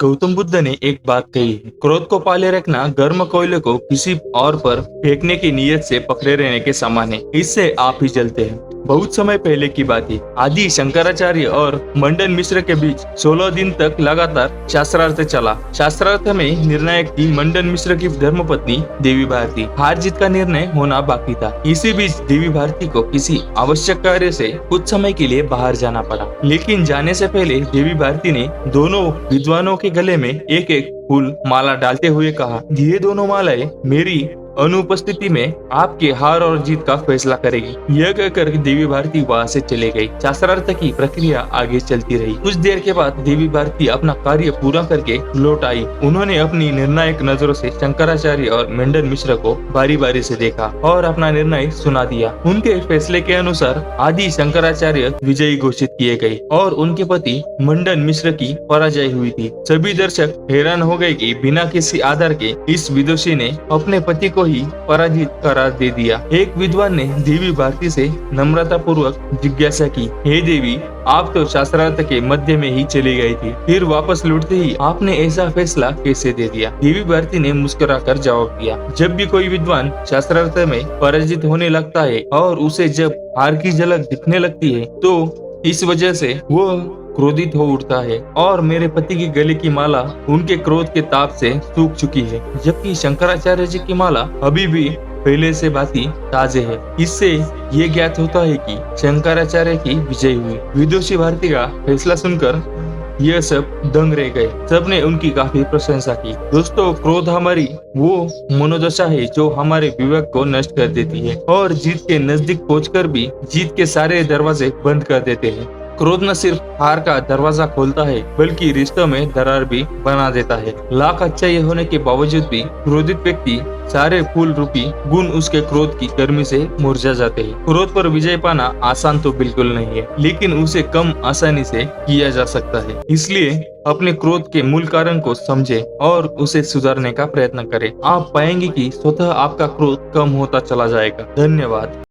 गौतम बुद्ध ने एक बात कही है, क्रोध को पाले रखना गर्म कोयले को किसी और पर फेंकने की नीयत से पकड़े रहने के समान है। इससे आप ही जलते हैं। बहुत समय पहले की बात है। आदि शंकराचार्य और मंडन मिश्र के बीच 16 दिन तक लगातार शास्त्रार्थ चला। शास्त्रार्थ में निर्णायक थी मंडन मिश्र की धर्मपत्नी देवी भारती। हार जीत का निर्णय होना बाकी था। इसी बीच देवी भारती को किसी आवश्यक कार्य से कुछ समय के लिए बाहर जाना पड़ा, लेकिन जाने से पहले देवी भारती ने दोनों विद्वानों के गले में एक एक फूल माला डालते हुए कहा, ये दोनों मालाएं मेरी अनुपस्थिति में आपके हार और जीत का फैसला करेगी। यह कहकर देवी भारती वहां से चले गई। शास्त्रार्थ की प्रक्रिया आगे चलती रही। कुछ देर के बाद देवी भारती अपना कार्य पूरा करके लौट आई। उन्होंने अपनी निर्णायक नजरों से शंकराचार्य और मंडन मिश्र को बारी बारी से देखा और अपना निर्णय सुना दिया। उनके फैसले के अनुसार आदि शंकराचार्य विजयी घोषित किए गए और उनके पति मंडन मिश्र की पराजय हुई थी। सभी दर्शक हैरान हो गए कि बिना किसी आधार के इस विदुषी ने अपने पति को ही पराजित करार दे दिया। एक विद्वान ने देवी भारती से नम्रता पूर्वक जिज्ञासा की, हे देवी, आप तो शास्त्रार्थ के मध्य में ही चली गई थी, फिर वापस लौटते ही आपने ऐसा फैसला कैसे दे दिया? देवी भारती ने मुस्कुराकर जवाब दिया, जब भी कोई विद्वान शास्त्रार्थ में पराजित होने लगता है और उसे जब हार की झलक दिखने लगती है, तो इस वजह से वो क्रोधित हो उठता है और मेरे पति की गले की माला उनके क्रोध के ताप से सूख चुकी है, जबकि शंकराचार्य जी की माला अभी भी पहले से भांति ताजे है। इससे ये ज्ञात होता है कि शंकराचार्य की विजय हुई। विदुषी भारती का फैसला सुनकर यह सब दंग रह गए। सबने उनकी काफी प्रशंसा की। दोस्तों, क्रोध हमारी वो मनोदशा है जो हमारे विवेक को नष्ट कर देती है और जीत के नजदीक पहुंचकर भी जीत के सारे दरवाजे बंद कर देते हैं। क्रोध न सिर्फ हार का दरवाजा खोलता है, बल्कि रिश्तों में दरार भी बना देता है। लाख अच्छाई होने के बावजूद भी क्रोधित व्यक्ति सारे फूल रूपी गुण उसके क्रोध की गर्मी से मुरझा जाते हैं। क्रोध पर विजय पाना आसान तो बिल्कुल नहीं है, लेकिन उसे कम आसानी से किया जा सकता है। इसलिए अपने क्रोध के मूल कारण को समझें और उसे सुधारने का प्रयत्न करें। आप पाएंगे कि स्वतः आपका क्रोध कम होता चला जाएगा। धन्यवाद।